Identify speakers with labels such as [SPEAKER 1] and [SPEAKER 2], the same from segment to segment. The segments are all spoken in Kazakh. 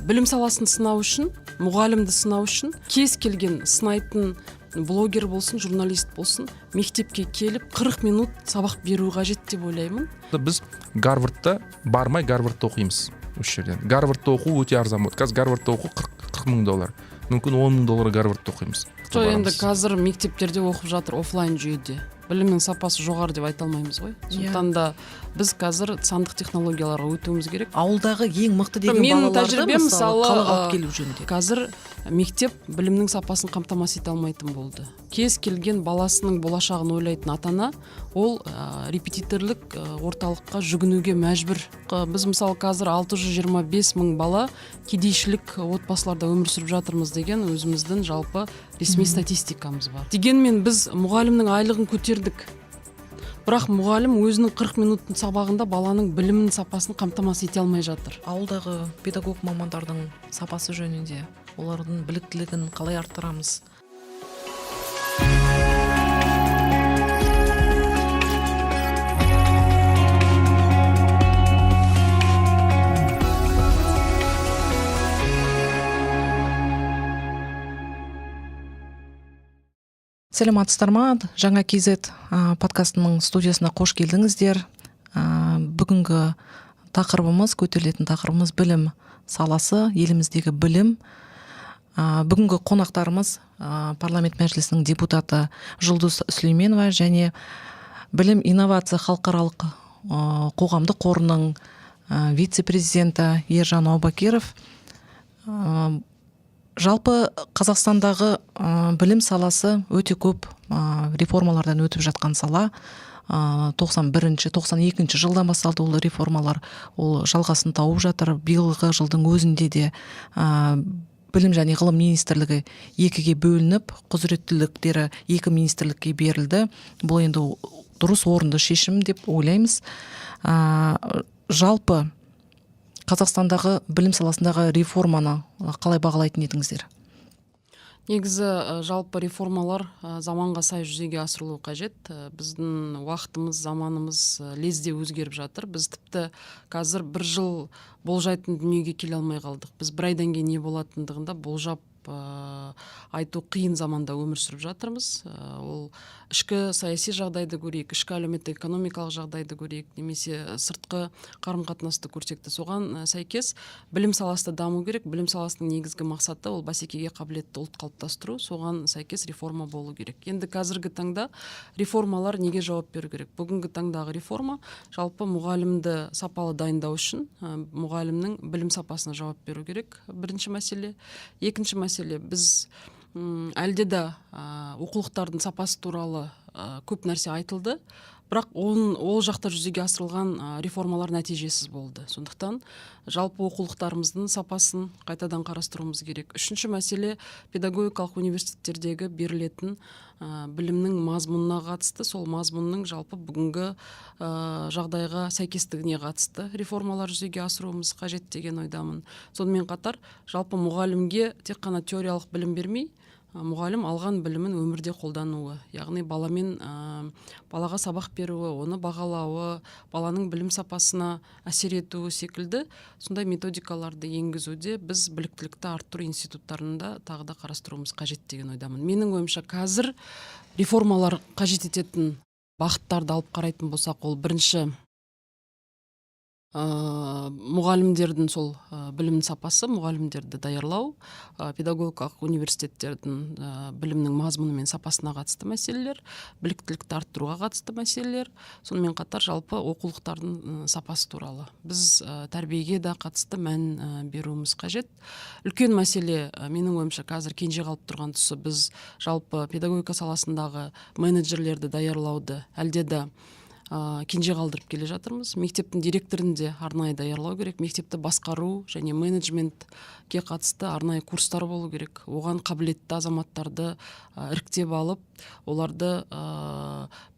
[SPEAKER 1] білім саласын сынау үшін, мұғалімді сынау үшін кез келген сынайтын блогер болсын, журналист болсын, мектепке келіп 40 минут сабақ беру қажет деп ойлаймын.
[SPEAKER 2] Біз Гарвардта бармай Гарвардта оқимыз осы жерден. Гарвардта оқу өте арзан болды. Қазір Гарвардта оқу $40 мың. Мүмкін $10 мың Гарвардта оқимыз.
[SPEAKER 1] Жоқ, енді қазір мектептерде оқып жатыр офлайн жүйеде. Білімнің сапасы жоғары деп айта алмаймыз ғой. Сондықтан да біз қазір сандық технологияларға өтуіміз керек.
[SPEAKER 3] Ауылдағы ең мықты деген балаларды мысалы қалаға алып келу жөнінде.
[SPEAKER 1] Қазір мектеп білімнің сапасын қамтамасыз ете алмайтын болды. Кез келген баласының болашағын ойлайтын ата-ана ол репетиторлық орталыққа жүгінуге мәжбүр. Біз мысалы қазір 625 мың бала кедейшілік отбасыларда өмір сүріп жатырмыз деген өзіміздің жалпы ресми статистикамыз бар. Дегенмен біз мұғалімнің айлығын көтердік. Бірақ мұғалім өзінің 40 минуттың сабағында баланың білімінің сапасын қамтамасыз ете алмай жатыр.
[SPEAKER 3] Ауылдағы педагог мамандардың сапасы жөнінде олардың біліктілігін қалай арттырамыз? Сәлеметсіздер ма? Жаңа KZ подкастының студиясына қош келдіңіздер. Бүгінгі көтерілетін тақырыбымыз білім саласы, еліміздегі білім. Бүгінгі қонақтарымыз парламент мәжілісінің депутаты Жұлдыз Сүлейменова және білім инновация халықаралық қоғамдық қорының вице-президенті Ержан Аубакиров. Жалпы Қазақстандағы білім саласы өте көп реформалардан өтіп жатқан сала. 91-92 жылдан басталды ол реформалар, ол жалғасын тауып жатыр. Биылғы жылдың өзінде де білім және ғылым министрлігі екіге бөлініп, құзыреттіліктері екі министрлікке берілді. Бұл енді дұрыс орынды шешім деп ойлаймыз. Жалпы Қазақстандағы білім саласындағы реформаны қалай бағалайтын едіңіздер?
[SPEAKER 1] Негізі жалпы реформалар заманға сай жүзеге асырылуы қажет. Біздің уақытымыз, заманымыз лезде өзгеріп жатыр. Біз тіпті қазір бір жыл болжайтын дүниеге келе алмай қалдық. Біз бір айдан кейін не болатындығында болжап айту қиын заманда өмір сүріп жатырмыз. Ол ішкі саяси жағдайды көрейік, ішкі әлеуметтік экономикалық жағдайды көрейік, немесе сыртқы қарым-қатынасты көрсек те соған сәйкес білім саласы даму керек. Білім саласының негізгі мақсаты ол бәсекеге қабілетті ұлт қалыптастыру, соған сәйкес реформа болу керек. Енді қазіргі таңда реформалар неге жауап беру керек? Бүгінгі таңдағы реформа жалпы мұғалімді сапалы дайындау үшін мұғалімнің білім сапасына жауап беру керек. Бірінші мәселе. Екінші мәселе, біз әлде де оқулықтардың сапасы туралы көп нәрсе айтылды, бірақ ол жақта жүзеге асырылған реформалар нәтижесіз болды. Сондықтан жалпы оқулықтарымыздың сапасын қайтадан қарастыруымыз керек. Үшінші мәселе, педагогикалық университеттердегі берілетін білімнің мазмұнына қатысты, сол мазмұнның жалпы бүгінгі жағдайға сәйкестігіне қатысты реформалар жүзеге асыруымыз қажет деген ойдамын. Сонымен қатар жалпы мұғалімге тек қана теориялық білім бермей, мұғалім алған білімін өмірде қолдануы, яғни балаға сабақ беруі, оны бағалауы, баланың білім сапасына әсер етуі секілді сондай методикаларды енгізуде біз біліктілікті арттыру институттарында тағы да қарастыруымыз қажет деген ойдамын. Менің ойымша қазір реформалар қажет ететін бағыттарды алып қарайтын болсақ, ол бірінші мұғалімдердің сол білім сапасы, мұғалімдерді даярлау, педагогикалық университеттердің білімнің мазмұны мен сапасына қатысты мәселелер, біліктілікті арттыруға қатысты мәселелер, сонымен қатар жалпы оқулықтардың сапасы туралы. Біз тәрбиеге де қатысты мән беруіміз қажет. Үлкен мәселе, менің ойымша қазір кенже қалып тұрған тұсы, біз жалпы педагогика саласындағы менеджерлерді даярлауды әлде де кенже қалдырып келе жатырмыз. Мектептің директорын де арнайы даярлау керек. Мектепті басқару және менеджментке қатысты арнайы курстар болу керек. Оған қабілетті азаматтарды іріктеп алып, оларды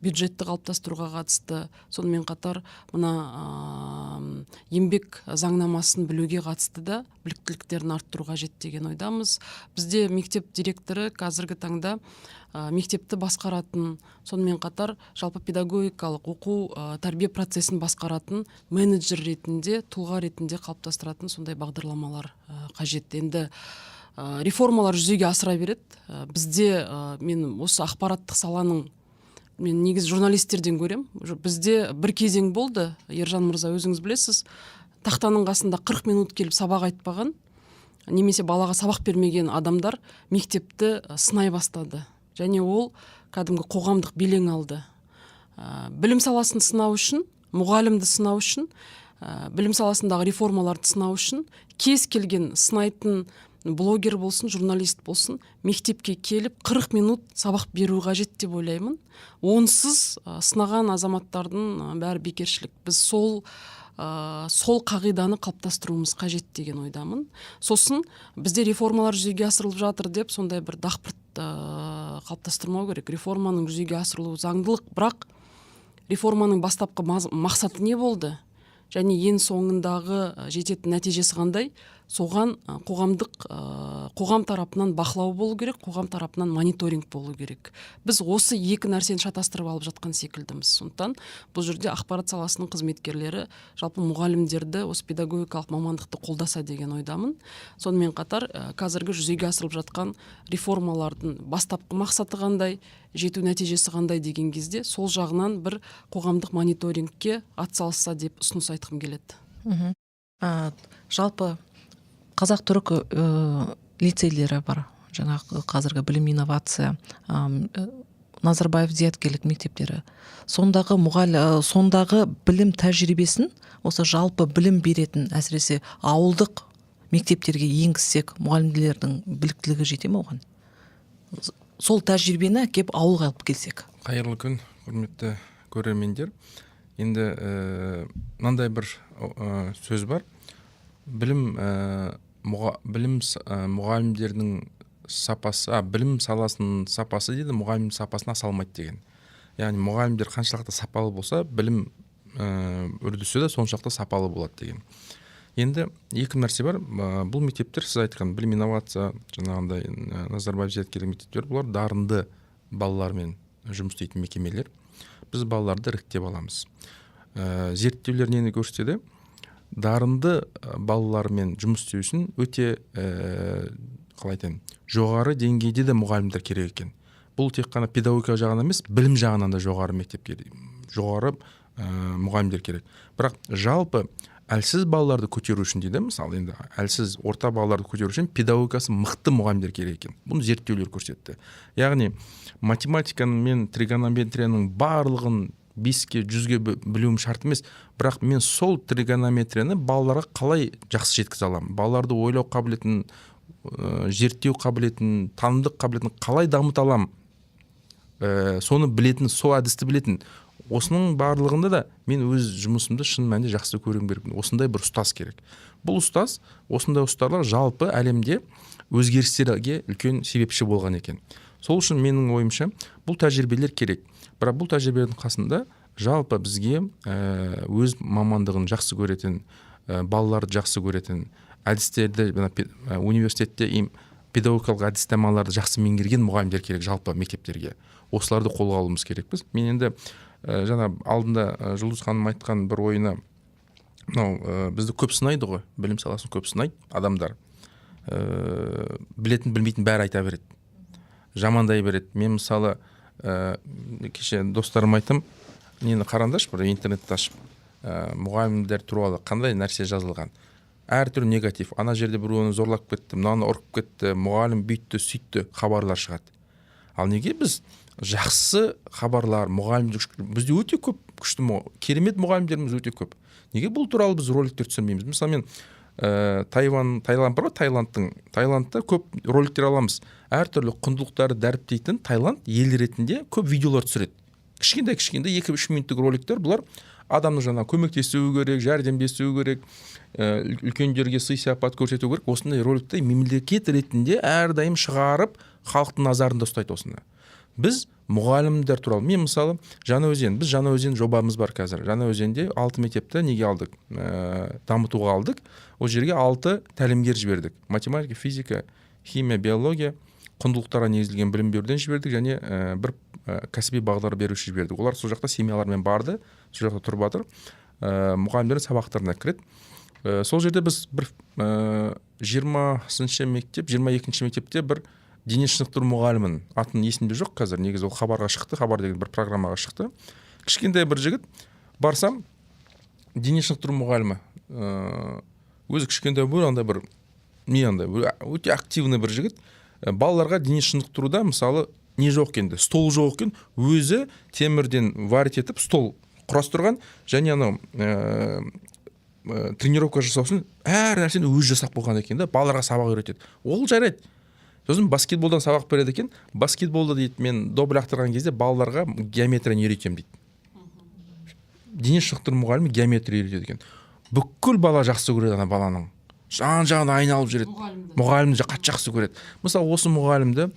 [SPEAKER 1] бюджетті қалыптастыруға қатысты, сонымен қатар мына еңбек заңнамасын білуге қатысты да біліктіліктерін арттыруға қажет деген ойдамыз. Бізде мектеп директоры қазіргі таңда мектепті басқаратын, сонымен қатар жалпы педагогикалық оқу тәрбие процесін басқаратын менеджер ретінде, тұлға ретінде қалыптастыратын сондай бағдарламалар қажет. Енді реформалар жүзеге асыра береді. Бізде мен осы ақпараттық саланың, мен негізі журналистерден көрем. Бізде бір кезең болды, Ержан мырза, өзіңіз білесіз, тақтаның қасында 40 минут келіп сабақ айтпаған, немесе балаға сабақ бермеген адамдар мектепті сынай бастады. Және ол кәдімгі қоғамдық белең алды. Білім саласын сынау үшін, мұғалімді сынау үшін, білім саласындағы реформаларды сынау үшін кез келген сынайтын блогер болсын, журналист болсын, мектепке келіп 40 минут сабақ беру қажет деп ойлаймын. Онсыз сынаған азаматтардың бәрі бекершілік. Біз сол қағиданы қалыптастыруымыз қажет деген ойдамын. Сосын бізде реформалар жүзеге асырылып жатыр деп сондай бір дақпырт қалыптастырмау керек. Реформаның жүзеге асырылуы заңдылық, бірақ реформаның бастапқы мақсаты не болды? Және ең соңындағы жететін нәтижесі қандай? Соған қоғам тарапынан бақылау болу керек, қоғам тарапынан мониторинг болу керек. Біз осы екі нәрсені шатастырып алып жатқан секілдіміз. Сондықтан бұл жерде ақпарат саласының қызметкерлері жалпы мұғалімдерді осы педагогикалық мамандықты қолдаса деген ойдамын. Сонымен қатар қазіргі жүзеге асырылып жатқан реформалардың бастапқы мақсаты қандай, жету нәтижесі қандай деген кезде сол жағынан бір қоғамдық мониторингке атсалысса деп ұсыныс айтқым келеді.
[SPEAKER 3] Жалпы қазақ-түрік лицейлері бар. Жаңағы қазіргі білім инновация, Назарбаев зияткерлік мектептері. Сондағы білім тәжірибесін осы жалпы білім беретін, әсіресе ауылдық мектептерге енгізсек, мұғалімдердің біліктілігі жете ме оған? Сол тәжірибені кеп ауылға алып келсек.
[SPEAKER 2] Қайырлы күн, құрметті көрермендер. Енді мынандай бір сөз бар. Білім мұғалімдердің сапасы, білім саласының сапасы дейді, мұғалім сапасына салмайды деген. Яғни мұғалімдер қаншалықты сапалы болса, білім үрдісі де соншалықты сапалы болады деген. Енді екі нәрсе бар. Бұл мектептер, сіз айтқан білім инновация, жаңағындай Назарбаев зияткерлік мектептер, бұлар дарынды балалармен жұмыс істейтін мекемелер. Біз балаларды іріктеп аламыз. Зерттеулер нені көрсетеді? Дарынды балалармен жұмыс істеу үшін өте жоғары деңгейде де мұғалімдер керек екен. Бұл тек қана педагогика жағынан емес, білім жағынан да жоғары мектепке, жоғары мұғалімдер керек. Бірақ жалпы әлсіз балаларды көтеру үшін дейді, мысалы енді әлсіз орта балаларды көтеру үшін педагогикасы мықты мұғалімдер керек екен. Бұны зерттеулер көрсетті. Яғни математиканың мен тригонометрияның барлығын 5-ке 100-ге білуім шарт емес, бірақ мен сол тригонометрияны балаларға қалай жақсы жеткізе аламын? Балаларды ойлау қабілетін, зерттеу қабілетін, танымдық қабілетін қалай дамыта аламын? Соны білетін, сол әдісті білетін. Осының барлығында да мен өз жұмысымды шын мәнінде жақсы көруім керек. Осындай бір ұстаз керек. Бұл ұстаз, осындай ұстаздар жалпы әлемде өзгерістерге үлкен себепші болған екен. Сол үшін менің ойымша бұл тәжірибелер керек. Бірақ бұл тәжірибелердің қасында жалпы бізге өз мамандығын жақсы көретін, балаларды жақсы көретін, әдістерді университетте педагогикалық әдістемаларды жақсы меңгерген мұғалімдер керек жалпы мектептерге. Осыларды қолға алуымыз керекпіз. Мен енді жаңа алдында Жұлдыз ханым айтқан бір ойына, бізді көп сынайды ғой, білім саласын көп сынайды адамдар. Білетін, білмейтін бәрі айта береді. Жамандай береді. Мен мысалы кеше достарым айтым, нені қараңдаршы, бір интернетті ашып, мұғалімдер туралы қандай нәрсе жазылған. Әртүрлі негатив. Ана жерде бір оны зорлап кетті, мынаны ұрып кетті, мұғалім бүйтті, сөйтті, хабарлар шығады. Ал неге біз жақсы хабарлар, мұғалімдер, бізде өте көп күшті, керемет мұғалімдеріміз өте көп. Неге бұл туралы біз роликтер түсірмейміз? Мысалы мен Таиланд бар, Таиландта көп роликтер аламыз. Әртүрлі құндылықтарды дәріптейтін Таиланд ел ретінде көп видеолар түсіреді. Кішкентай 2-3 минуттық роликтер. Бұлар адамның жаңа көмектесуі керек, жәрдемдесуі керек, үлкендерге сый-сияпат көрсету керек. Осындай роликті мемлекет ретінде әрдайым шығарып, халықтың назарында ұстайды осыны. Біз мұғалімдер туралы, мен мысалы біз Жаңаөзен жобамыз бар қазір. Жаңаөзенде 6 мектепті неге алдық? Дамытуға алдық. Ол жерге 6 тәлімгер жібердік. Математика, физика, химия, биология, құндылықтарға негізделген білім беруден жібердік, және бір кәсіби бағдар беруші жібердік. Олар сол жақта семьялармен барды, сол жақта тұрып жатыр, мұғалімдердің сабақтарына кіреді. Сол жерде біз бір 20-шы мектеп, 22-ші мектепте бір дене шынықтыру мұғалімін, атын есімде жоқ қазір, негізі ол хабарға шықты, хабар деген бір программаға шықты. Кішкентай бір жігіт, барсам, дене шынықтыру мұғалімі, өзі кішкентай бір андай бір өте активный бір жігіт, балаларға дене шынықтыруда мысалы не жоқ екенді, стол жоқ екен, өзі темірден варить етіп стол құрастырған, және анау тренировка жасау үшін әр нәрсені өзі жасап қойған екен да, балаларға сабақ үйретеді. Ол жарайды. Сосын баскетболдан сабақ береді екен. Баскетболда дейді, мен добль лақтырған кезде балаларға геометрияны үйретемін дейді. Дене шынықтыру мұғалімі геометрия үйретеді екен. Бүкіл бала жақсы көреді ана баланың. Жан-жағын айналып жүреді. Мұғалімді қатты жақсы көреді. Мысалы осы мұғалімді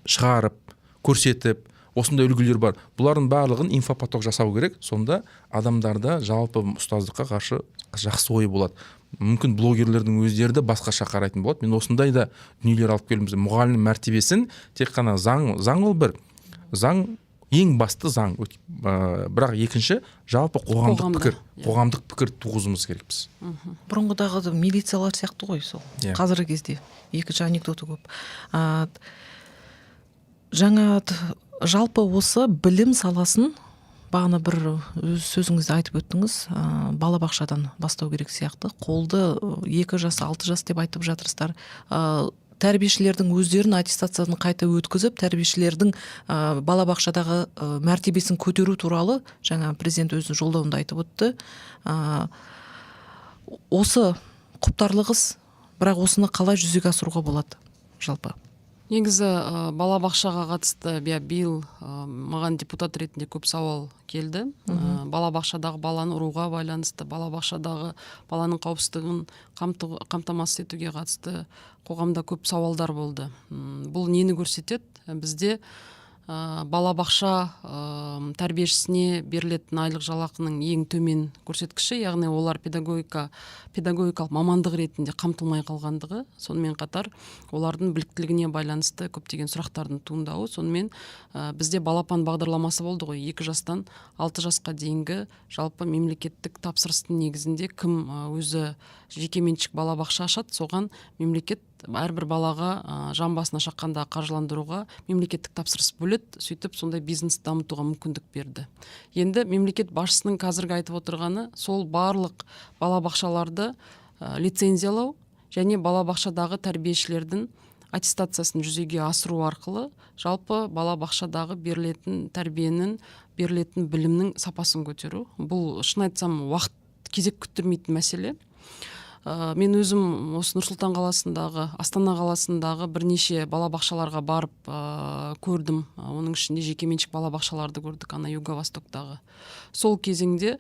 [SPEAKER 2] шығарып, көрсетіп, осындай үлгілер бар. Бұлардың барлығын инфопоток жасау керек. Сонда адамдарда жалпы ұстаздыққа қарсы жақсы ой болады. Мүмкін блогерлердің өздері де басқаша қарайтын болады. Мен осындай да дүниелер алып келдім. Мұғалім мәртебесін тек қана заң ол бір. Заң ең басты заң. Бірақ екінші жалпы қоғамдық пікір туғызуымыз керекпіз.
[SPEAKER 3] Бұрынғыдағы милициялар сияқты ғой сол. Қазіргі кезде екінші анекдоты көп. Жаңа жалпы осы білім саласын бағана бір өз сөзіңізді айтып өттіңіз, балабақшадан бастау керек сияқты. Қолды 2 жас, 6 жас деп айтып жатырсыздар. Тәрбиешілердің өздерін аттестацияны қайта өткізіп, тәрбиешілердің балабақшадағы мәртебесін көтеру туралы жаңа президент өзінің жолдауында айтып өтті. Осы құптарлығыз, бірақ осыны қалай жүзеге асыруға болады жалпы?
[SPEAKER 1] Негізі балабақшаға қатысты биыл маған депутат ретінде көп сауал келді. Балабақшадағы баланы ұруға байланысты, балабақшадағы баланың қауіпсіздігін қамтамасыз етуге қатысты қоғамда көп сауалдар болды. Бұл нені көрсетеді? Бізде балабақша тәрбиешісіне берілетін айлық жалақының ең төмен көрсеткіші, яғни олар педагогикалық мамандық ретінде қамтылмай қалғандығы, сонымен қатар олардың біліктілігіне байланысты көптеген сұрақтардың туындауы. Сонымен бізде балапан бағдарламасы болды ғой, 2 жастан 6 жасқа дейінгі жалпы мемлекеттік тапсырыстың негізінде кім өзі жекеменшік балабақша ашады, соған мемлекет әрбір балаға жан басына шаққанда қаржыландыруға мемлекеттік тапсырыс бөледі, сөйтіп сондай бизнес дамытуға мүмкіндік берді. Енді мемлекет басшысының қазіргі айтып отырғаны сол барлық балабақшаларды лицензиялау және балабақшадағы тәрбиешілердің аттестациясын жүзеге асыру арқылы жалпы балабақшадағы берілетін тәрбиенің, берілетін білімнің сапасын көтеру. Бұл шын айтсам уақыт кезек күттірмейтін мәселе. Мен өзім осы Нұрсұлтан қаласындағы, Астана қаласындағы бірнеше балабақшаларға барып көрдім. Оның ішінде жекеменшік балабақшаларды көрдік, ана Юго-Востоктағы. Сол кезеңде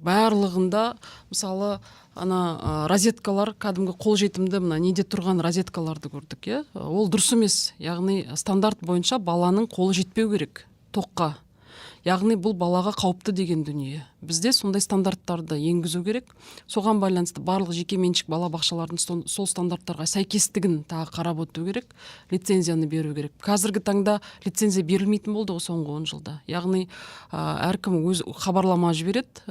[SPEAKER 1] барлығында мысалы ана розеткалар кәдімгі қолжетімді, мына неде тұрған розеткаларды көрдік, ол дұрыс емес. Яғни стандарт бойынша баланың қолы жетпеу керек тоққа. Яғни бұл балаға қауіпті деген дүние. Бізде сондай стандарттарды енгізу керек. Соған байланысты барлық жекеменшік балабақшалардың сол стандарттарға сәйкестігін тағы қарап өту керек, лицензияны беру керек. Қазіргі таңда лицензия берілмейтін болды соңғы 10 жылда. Яғни әркім өз хабарлама жібереді,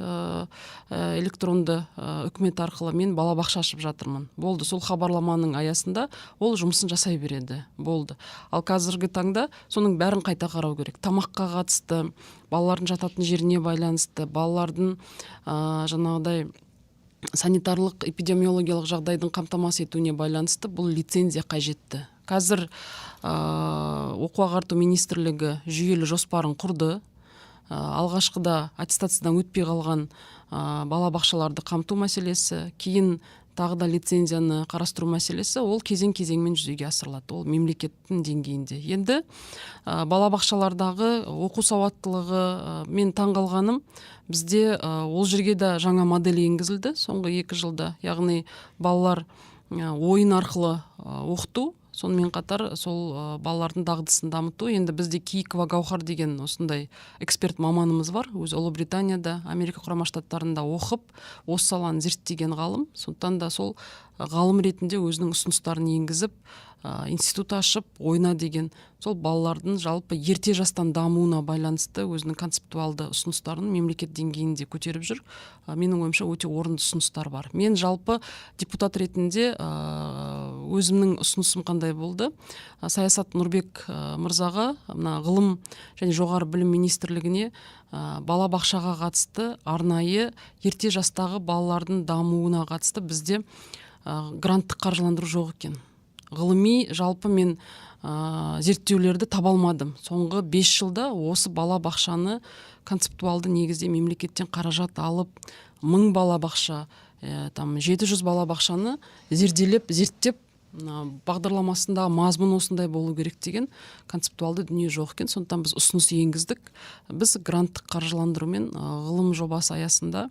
[SPEAKER 1] электронды үкімет арқылы мен балабақша ашып жатырмын. Болды, сол хабарламаның аясында ол жұмысын жасай береді. Болды. Ал қазіргі таңда соның бәрін қайта қарау керек. Тамаққа қатысты, балалардың жататын жеріне байланысты, балалардың жаңағыдай санитарлық эпидемиологиялық жағдайдың қамтамасыз етуіне байланысты бұл лицензия қажетті. Қазір оқу ағарту министрлігі жүйелі жоспарын құрды. Алғашқыда аттестациядан өтпей қалған балабақшаларды қамту мәселесі, кейін тағы да лицензияны қарастыру мәселесі, ол кезең-кезеңмен жүзеге асырылады. Ол мемлекеттің деңгейінде. Енді балабақшалардағы оқу сауаттылығы, мен таңғалғаным, бізде ол жерге де жаңа модель енгізілді соңғы 2 жылда. Яғни балалар ойын арқылы оқыту, сонымен қатар сол балалардың дағдысын дамыту. Енді бізде Киикова Гаухар деген осындай эксперт маманымыз бар, өзі Ұлыбританияда, Америка құрама штаттарында оқып, осы саланы зерттеген ғалым. Сондықтан да сол ғалым ретінде өзінің ұсыныстарын енгізіп, институт ашып, ойна деген сол балалардың жалпы ерте жастан дамуына байланысты өзінің концептуалды ұсыныстарын мемлекет деңгейінде көтеріп жүр. Менің ойымша өте орынды ұсыныстар бар. Мен жалпы депутат ретінде өзімнің ұсынысым қандай болды? Саясат Нұрбек мырзаға мына ғылым және жоғары білім министрлігіне бала бақшаға қатысты арнайы ерте жастағы балалардың дамуына қатысты бізде гранттық қаржыландыру жоқ екен. Ғылыми жалпы мен зерттеулерді таба алмадым. Соңғы 5 жылда осы бала бақшаны концептуалды негізде мемлекеттен қаражат алып, 1000 бала бақша, 700 бала бақшаны зерттеп, бағдарламасында мазмұн осындай болу керек деген концептуалды дүние жоқ екен. Сондықтан біз ұсыныс енгіздік. Біз гранттық қаржыландырумен ғылым жобасы аясында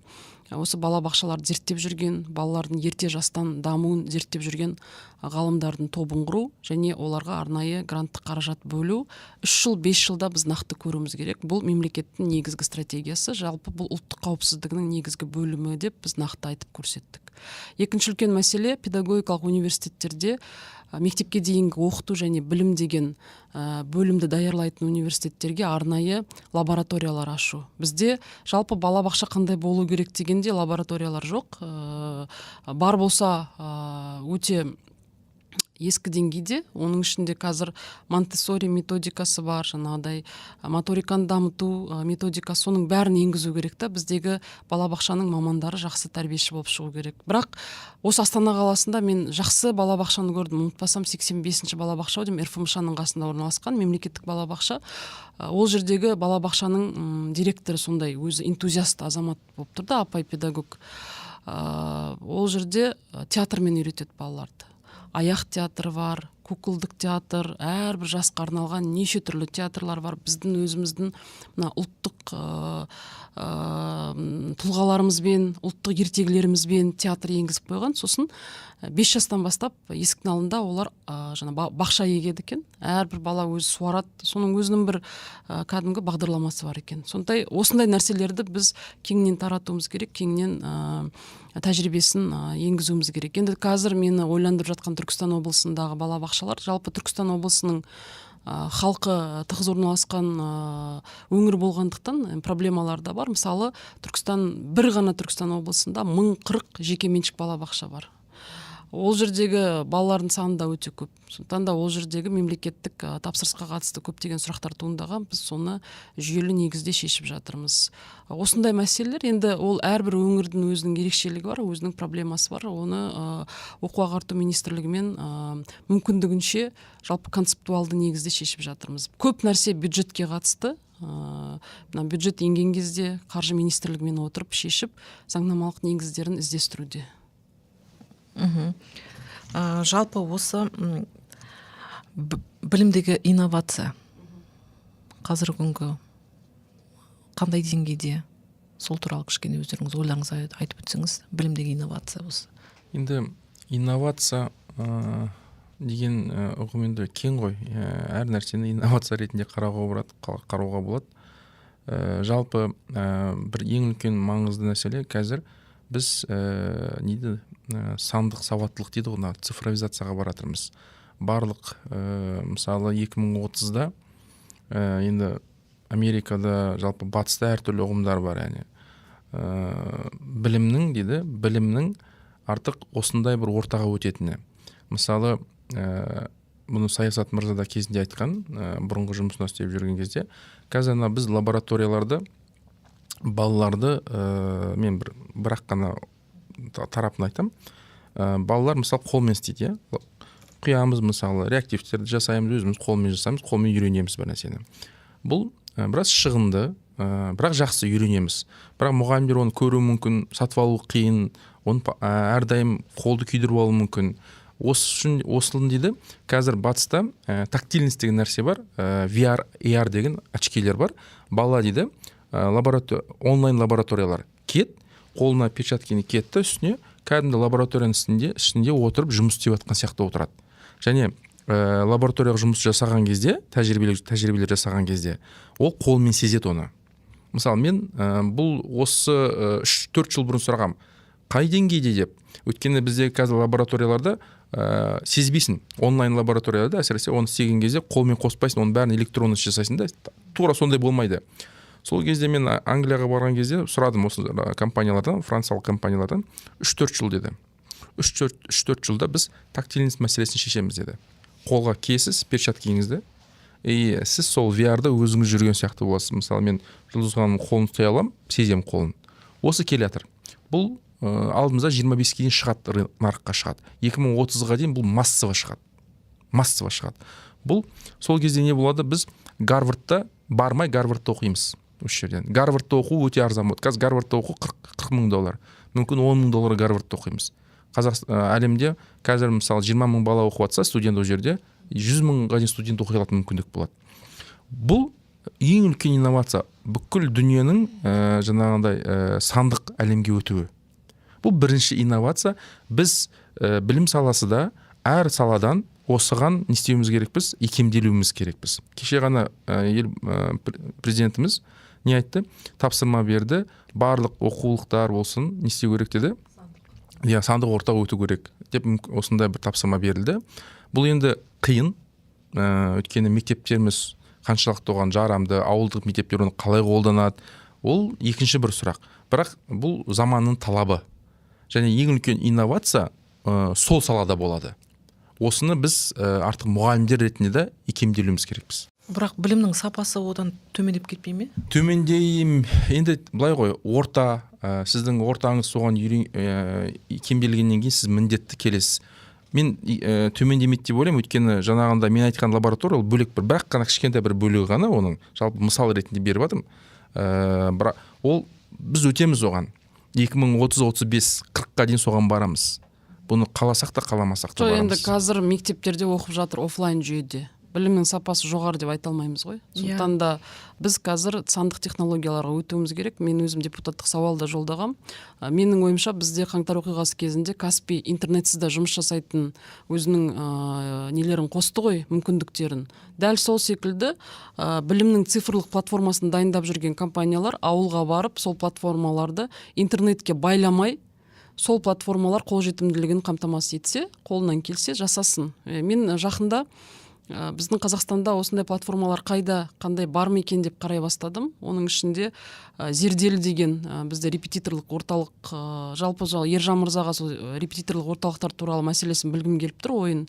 [SPEAKER 1] осы бала бақшаларды зерттеп жүрген, балалардың ерте жастан дамуын зерттеп жүрген ғалымдардың тобын құру және оларға арнайы гранттық қаражат бөлу 3 жыл, 5 жылда біз нақты көруіміз керек. Бұл мемлекеттің негізгі стратегиясы, жалпы бұл ұлттық қауіпсіздігінің негізгі бөлімі деп біз нақты айтып көрсеттік. Екінші үлкен мәселе педагогикалық университеттерде мектепке дейінгі оқыту және білім деген бөлімді даярлайтын университеттерге арнайы лабораториялар ашу. Бізде жалпы балабақша қандай болу керек дегенде лабораториялар жоқ. Бар болса өте ескі деңгейде, оның ішінде қазір Монтессори методикасы бар, жаңағыдай моториканы дамыту методикасы, соның бәрін енгізу керек та. Біздегі балабақшаның мамандары жақсы тәрбиеші болып шығу керек. Бірақ осы Астана қаласында мен жақсы балабақшаны көрдім. Ұмытпасам 85-ші балабақша деймін, РФМШ-ның қасында орналасқан мемлекеттік балабақша. Ол жердегі балабақшаның директоры сондай өзі энтузиаст азамат болып тұрды, апай педагог. Ол жерде театрмен үйретеді балаларды. Аяқ театры бар, куколдық театр, әрбір жасқа арналған неше түрлі театрлар бар. Біздің өзіміздің ұлттық тұлғаларымызбен, ұлттық ертегілерімізбен театр енгізіп қойған. Сосын 5 жастан бастап есіктің алдында олар бақша егеді екен. Әрбір бала өзі суарады. Соның өзінің бір кәдімгі бағдарламасы бар екен. Сондай осындай нәрселерді біз кеңінен таратуымыз керек, кеңінен тәжірибесін енгізуіміз керек. Енді қазір мені ойландырып жатқан Түркістан облысындағы балабақшалар, жалпы Түркістан облысының халқы тығыз орналасқан өңір болғандықтан проблемалар да бар. Мысалы, бір ғана Түркістан облысында 1040 жекеменшік балабақша бар. Ол жердегі балалардың саны да өте көп. Сондықтан да ол жердегі мемлекеттік тапсырысқа қатысты көптеген сұрақтар туындаған, біз соны жүйелі негізде шешіп жатырмыз. Осындай мәселелер, енді ол әрбір өңірдің өзінің ерекшелігі бар, өзінің проблемасы бар. Оны оқу ағарту министрлігімен мүмкіндігінше жалпы концептуалды негізде шешіп жатырмыз. Көп нәрсе бюджетке қатысты. Бюджет енген кезде қаржы министрлігімен отырып шешіп, заңнамалық негіздерін іздестіруде.
[SPEAKER 3] Жалпы осы білімдегі инновация қазіргі күнгі қандай деңгейде, сол туралы кішкене өздеріңіз ойларыңыз айтып өтсеңіз, білімдегі инновация осы.
[SPEAKER 2] Енді инновация деген ұғым енді кең ғой. Әр нәрсені инновация ретінде қарауға болады. Жалпы бір ең үлкен маңызды мәселе қазір біз сандық сауаттылық дейді ғой, цифровизацияға баратырмыз. Барлық мысалы 2030-да енді Америкада, жалпы батыста әртүрлі ұғымдар бар. Білімнің артық осындай бір ортаға өтетіні. Мысалы, бұны Саясат мырза да кезінде айтқан, бұрынғы жұмысына істеп жүрген кезде, қазір біз лабораторияларды балаларды мен бірақ қана тарапын айтам. Балалар мысалы қолмен істейді, құямыз, мысалы реактивтерді жасаймыз, өзіміз қолмен жасаймыз, қолмен үйренеміз бір нәрсені. Бұл біраз шығынды, бірақ жақсы үйренеміз. Бірақ мұғалімдер оны көру мүмкін, сатып алу қиын, оны әрдайым қолды күйдіріп алу мүмкін. Осылын дейді, қазір батыста тактильность деген нәрсе бар, VR, AR деген очкилер бар. Бала дейді, онлайн лабораториялар қолына печаткені кетті, үстіне кәдімгі лабораторияның ішінде отырып жұмыс істеп жатқан сияқты отырады. Және лабораториялық жұмыс жасаған кезде, тәжірибелер жасаған кезде, ол қолмен сезеді оны. Мысалы мен бұл осы 3-4 жыл бұрын сұрағам, қай деңгейде деп. Өйткені бізде қазір лабораторияларда сезбейсің. Онлайн лабораторияда әсіресе оны істеген кезде қолмен қоспайсың, оның бәрін электронды жасайсың да, тура сондай болмайды. Сол кезде мен Англияға барған кезде сұрадым осы компаниялардан, франциялық компаниялардан, 3-4 жыл деді. 3-4 жылда біз тактильность мәселесін шешеміз деді. Қолға киесіз, перчаткаңызды, сіз сол VR-да өзіңіз жүрген сияқты боласыз. Мысалы мен Жұлдыз ханымның қолын ұстай аламын, сезем қолын. Осы келе жатыр. Бұл алдымызда 25-ке дейін шығады, нарыққа шығады. 2030-ға дейін бұл массово шығады. Бұл сол кезде не болады? Біз Гарвардта бармай Гарвардта оқимыз. Осы жерден. Гарвардта оқу өте арзан болды. Қазір Гарвардта оқу $40 мың. Мүмкін $10 мың Гарвардта оқимыз. Әлемде қазір мысалы 20 мың бала оқып жатса, студент ол жерде 100 мыңға дейін студент оқи алатын мүмкіндік болады. Бұл ең үлкен инновация. Бүкіл дүниенің жаңағындай сандық әлемге өтуі. Бұл бірінші инновация. Біз білім саласы да әр саладан осыған не істеуіміз керекпіз, икемделуіміз керекпіз. Кеше ғана президентіміз не айтты? Тапсырма берді. Барлық оқулықтар болсын, не істеу керек деді? Сандық ортаға өту керек деп осындай бір тапсырма берілді. Бұл енді қиын. Өйткені мектептеріміз қаншалықты оған жарамды, ауылдық мектептер оны қалай қолданады? Ол екінші бір сұрақ. Бірақ бұл заманның талабы. Және ең үлкен инновация сол салада болады. Осыны біз артық мұғалімдер ретінде де икемделуіміз керекпіз.
[SPEAKER 3] Бірақ білімнің сапасы одан төмендеп кетпей ме?
[SPEAKER 2] Төмендейм. Енді былай ғой, сіздің ортаңыз соған икемделгеннен кейін сіз міндетті келесіз. Мен төмендемейді деп ойлаймын, өйткені жаңағында мен айтқан лаборатория ол бөлек бірақ қана кішкентай бір бөлігі ғана, оның жалпы мысал ретінде беріп жатырмын. Бірақ ол біз өтеміз оған. 2030-35-40-қа дейін соған барамыз. Бұны қаласақ та қаламасақ та барамыз.
[SPEAKER 1] Енді қазір мектептерде оқып жатыр офлайн жүйеде. Білімнің сапасы жоғары деп айта алмаймыз ғой. Сондықтан да біз қазір сандық технологияларға өтуіміз керек. Мен өзім депутаттық сауалда жолдағам. Менің ойымша бізде қаңтар оқиғасы кезінде Каспий интернетсіз де жұмыс жасайтын өзінің нелерін қосты ғой, мүмкіндіктерін. Дәл сол секілді білімнің цифрлық платформасын дайындап жүрген компаниялар ауылға барып, сол платформаларды интернетке байламай, сол платформалар қолжетімділігін қамтамасыз етсе, қолынан келсе жасасын. Мен жақында біздің Қазақстанда осындай платформалар қандай бар ма екен деп қарай бастадым. Оның ішінде Зерделі деген бізде репетиторлық орталық, жалпы Ержан мырзаға сол репетиторлық орталықтар туралы мәселесін білгім келіп тұр, ойын.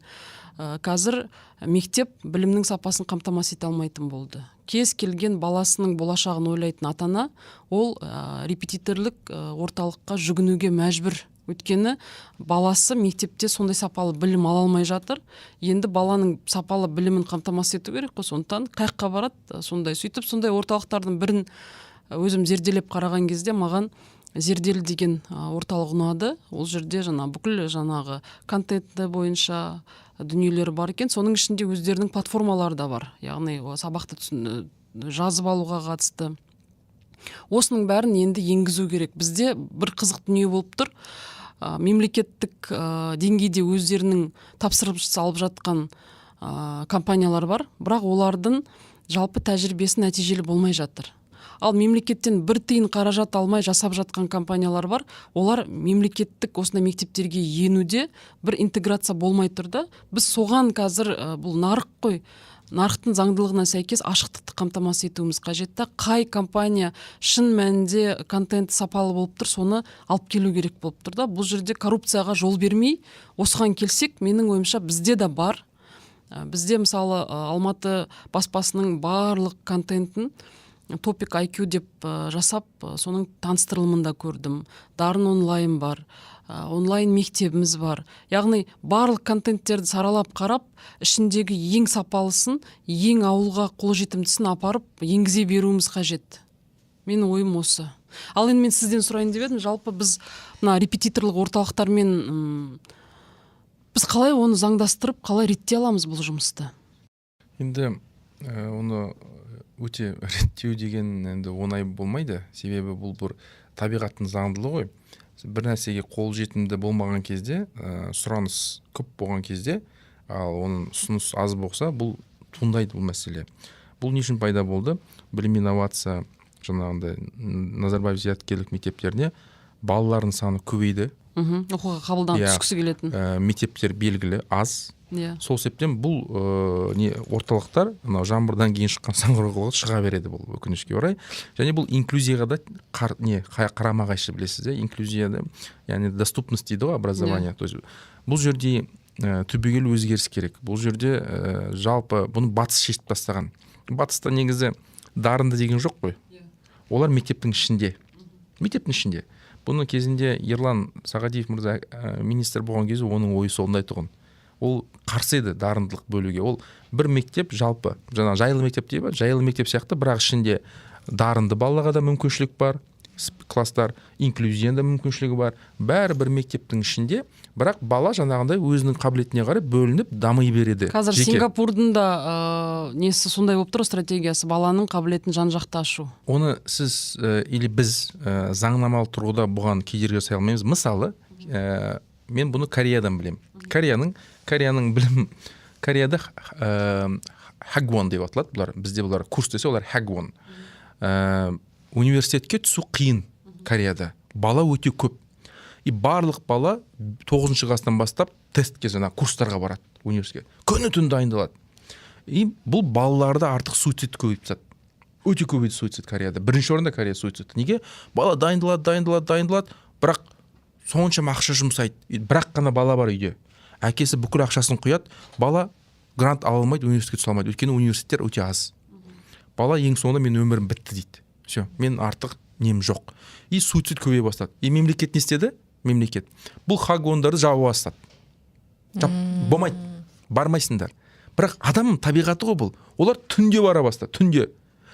[SPEAKER 1] Қазір мектеп білімнің сапасын қамтамасыз ете алмайтын болды. Кез келген баласының болашағын ойлайтын ата-ана ол репетиторлық орталыққа жүгінуге мәжбүр. Өйткені баласы мектепте сондай сапалы білім ала алмай жатыр. Енді баланың сапалы білімін қамтамасыз ету керек қой. Сондықтан қайыққа барады, сондай орталықтардың бірін өзім зерделеп қараған кезде маған Зерделі деген орталық ұнады. Ол жерде бүкіл контенті бойынша дүниелері бар екен. Соның ішінде өздерінің платформалары да бар. Яғни сабақты жазып алуға қатысты. Осының бәрін енді енгізу керек. Бізде бір қызық дүние болып тұр. Мемлекеттік деңгейде өздерінің тапсырып алып жатқан компаниялар бар, бірақ олардың жалпы тәжірибесі нәтижелі болмай жатыр. Ал мемлекеттен бір тиын қаражат алмай жасап жатқан компаниялар бар. Олар мемлекеттік осындай мектептерге енуде бір интеграция болмай тұр да. Біз соған қазір бұл нарық қой. Нарықтың заңдылығына сәйкес ашықтықты қамтамасыз етуіміз қажет та. Қай компания шын мәнінде контент сапалы болып тұр, соны алып келу керек болып тұр да. Бұл жерде коррупцияға жол бермей, осыған келсек, менің ойымша бізде де бар. Бізде мысалы Алматы баспасының барлық контентін Topic IQ деп жасап, соның таныстырылымында көрдім. Дарын онлайн бар. Онлайн мектебіміз бар. Яғни барлық контенттерді саралап қарап, ішіндегі ең сапалысын, ең ауылға қолжетімдісін апарып, енгізе беруіміз қажет. Менің ойым осы. Ал енді мен сізден сұрайын деп едім, жалпы біз репетиторлық орталықтармен біз қалай оны заңдастырып, қалай реттей аламыз бұл жұмысты?
[SPEAKER 2] Енді оны өте реттеу деген енді оңай болмайды. Себебі бұл бір табиғаттың заңдылығы ғой. Бір нәрсеге қол жетімді болмаған кезде, сұраныс көп болған кезде, ал оның ұсыныс аз болса бұл туындайды бұл мәселе. Бұл не үшін пайда болды? Білім инновация жаңағындай Назарбаев зияткерлік мектептеріне балалардың саны көбейді.
[SPEAKER 1] Оқуға қабылданып түскісі келетін.
[SPEAKER 2] Мектептер белгілі аз. Сол себептен бұл не орталықтар мынау жаңбырдан кейін шыққан саңғырауға шыға береді бұл өкінішке орай. Және бұл инклюзияға да қарама қайшы, білесіз де, инклюзияда, яғни доступность дейді ғой образование. То есть бұл жерде түбегейлі өзгеріс керек. Бұл жерде жалпы бұны батыс шешіп тастаған. Батыста негізі дарынды деген жоқ қой. Олар мектептің ішінде. Мектептің ішінде. Бұның кезінде Ерлан Сағадиев мырза министр болған кезде оның ойы сондай тұғын. Ол қарсы еді дарындылық бөлуге. Ол бір мектеп жалпы, жаңа жайлы мектеп дейді, жайлы мектеп сияқты, бірақ ішінде дарынды балаға да мүмкіншілік бар, класстар, инклюзияда мүмкіншілігі бар. Бәрі бір мектептің ішінде, бірақ бала жаңағындай өзінің қабілетіне қарай бөлініп дамый береді.
[SPEAKER 1] Қазір Сингапурдың да несі сондай болып тұр, стратегиясы, баланың қабілетін жан-жақты ашу. Оны
[SPEAKER 2] сіз или біз заңнамалық тұрғыда бұған кедергі жасай алмаймыз. Мысалы, мен бұны Кореядан білем. Кореяның білім, Кореяда хагвон деп аталады. Бұлар, бізде бұлар курс десе, олар хагвон. Университетке түсу қиын Кореяда. Бала өте көп. И барлық бала 9-шы класстан бастап тестке, жаңа курстарға барады университетке. Күні-түн дайындалады. И бұл балаларда артық суицид көбейіп жатады. Өте көбейді суицид Кореяда. Бірінші орында Корея суицид. Неге? Бала дайындалады, бірақ соншама ақша жұмсайды. Бірақ қана бала бар үйде. Әкесі бүкіл ақшасын құяды. Бала грант ала алмайды, университетке түсе алмайды. Өйткені университеттер өте аз. Бала ең соңында мен өмірім бітті дейді. Все, мен артық нем жоқ. И суицид көбейе бастады. И мемлекет не істеді? Мемлекет. Бұл хагвондарды жауып бастады. Болмайды, бармайсыңдар. Бірақ адамның табиғаты ғой бұл. Олар түнде бара бастады, түнде.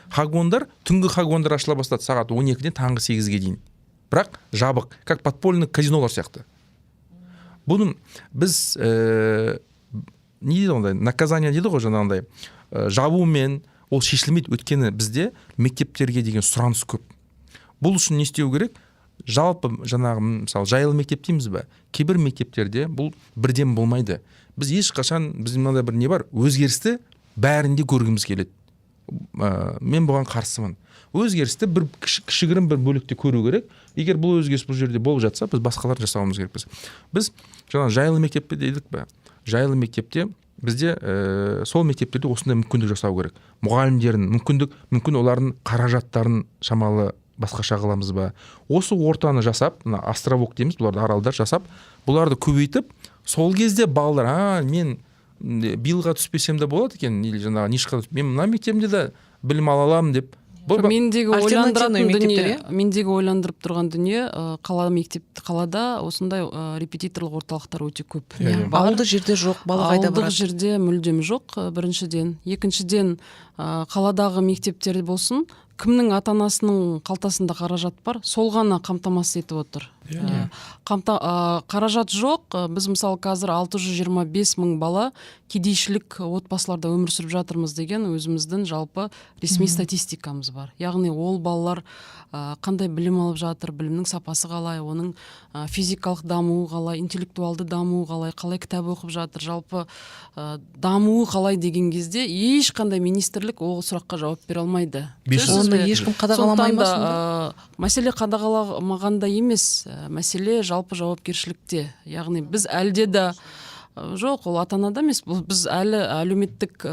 [SPEAKER 2] Хагвондар, түнгі хагвондар ашыла бастады сағат 12-ден таңғы 8-ге дейін. Бірақ жабық, как подпольный казинолар сияқты. Бұның біз не дейді ондай, наказание дейді ғой жаңағындай, жабумен ол шешілмейді. Өткені бізде мектептерге деген сұраныс көп. Бұл үшін не істеу керек? Жалпы жаңағы мысалы жайлы мектеп дейміз бе? Кейбір мектептерде бұл бірден болмайды. Біз ешқашан, біздің мынандай бір не бар, өзгерісті бәрінде көргіміз келеді. Мен бұған қарсымын. Өзгерісті бір кішігірім бір бөлікте көру керек. Егер бұл өзгеріс бұл жерде болып жатса, біз басқалар жасауымыз керекпіз. Біз жаңа жайлы мектепте дедік бе? Жайлы мектепте бізде сол мектептерде осындай мүмкіндік жасау керек. Мұғалімдердің мүмкін олардың қаражаттарын шамалы басқаша қыламыз ба? Осы ортаны жасап, островок дейміз, бұларды аралдар жасап, бұларды көбейтіп, сол кезде балалар, мен билға түспесем де болады екен, или жаңағы нишқа мен мына мектебімде де білім ала аламын деп.
[SPEAKER 1] Мендегі ойландырып тұрған дүние, қалада осындай репетиторлық орталықтар өте көп.
[SPEAKER 3] Ауылдық жерде жоқ, бала қайда барады?
[SPEAKER 1] Ауылдық жерде мүлдем жоқ, біріншіден. Екіншіден, қаладағы мектептер болсын, кімнің ата-анасының қалтасында қаражат бар, сол ғана қамтамасыз етіп отыр. Қаражат жоқ. Біз мысалы қазір 625 мың бала кедейшілік отбасыларда өмір сүріп жатырмыз деген өзіміздің жалпы ресми статистикамыз бар. Яғни ол балалар қандай білім алып жатыр, білімнің сапасы қалай, оның физикалық дамуы қалай, интеллектуалды дамуы қалай кітап оқып жатыр, жалпы дамуы қалай деген кезде ешқандай министрлік ол сұраққа жауап бере алмайды.
[SPEAKER 3] Оны ешкім қадағаламай ма сонда?
[SPEAKER 1] Мәселе қадағаламағанда емес, мәселе жалпы жауапкершілікте. Яғни біз әлде де жоқ, ол ата-анада емес, біз әлі әлеуметтік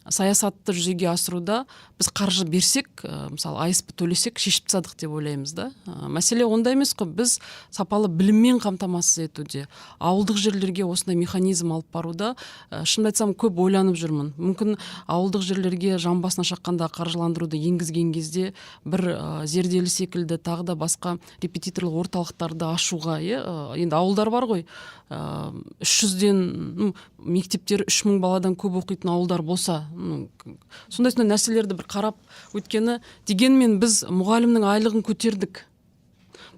[SPEAKER 1] саясатты жүзеге асыруда біз қаржы берсек, мысалы АСП төлесек шешіп тастадық деп ойлаймыз да. Мәселе онда емес қой, біз сапалы біліммен қамтамасыз етуде, ауылдық жерлерге осындай механизм алып баруда шынымды айтсам көп ойланып жүрмін. Мүмкін ауылдық жерлерге жан басына шаққанда қаржыландыруды енгізген кезде бір зерделі секілді тағы да басқа репетиторлық орталықтарды ашуға, енді ауылдар бар ғой, 300-ден мектептері 3000 баладан көп оқитын ауылдар болса, сондай нәрселерді бір қарап өткені, дегенмен біз мұғалімнің айлығын көтердік.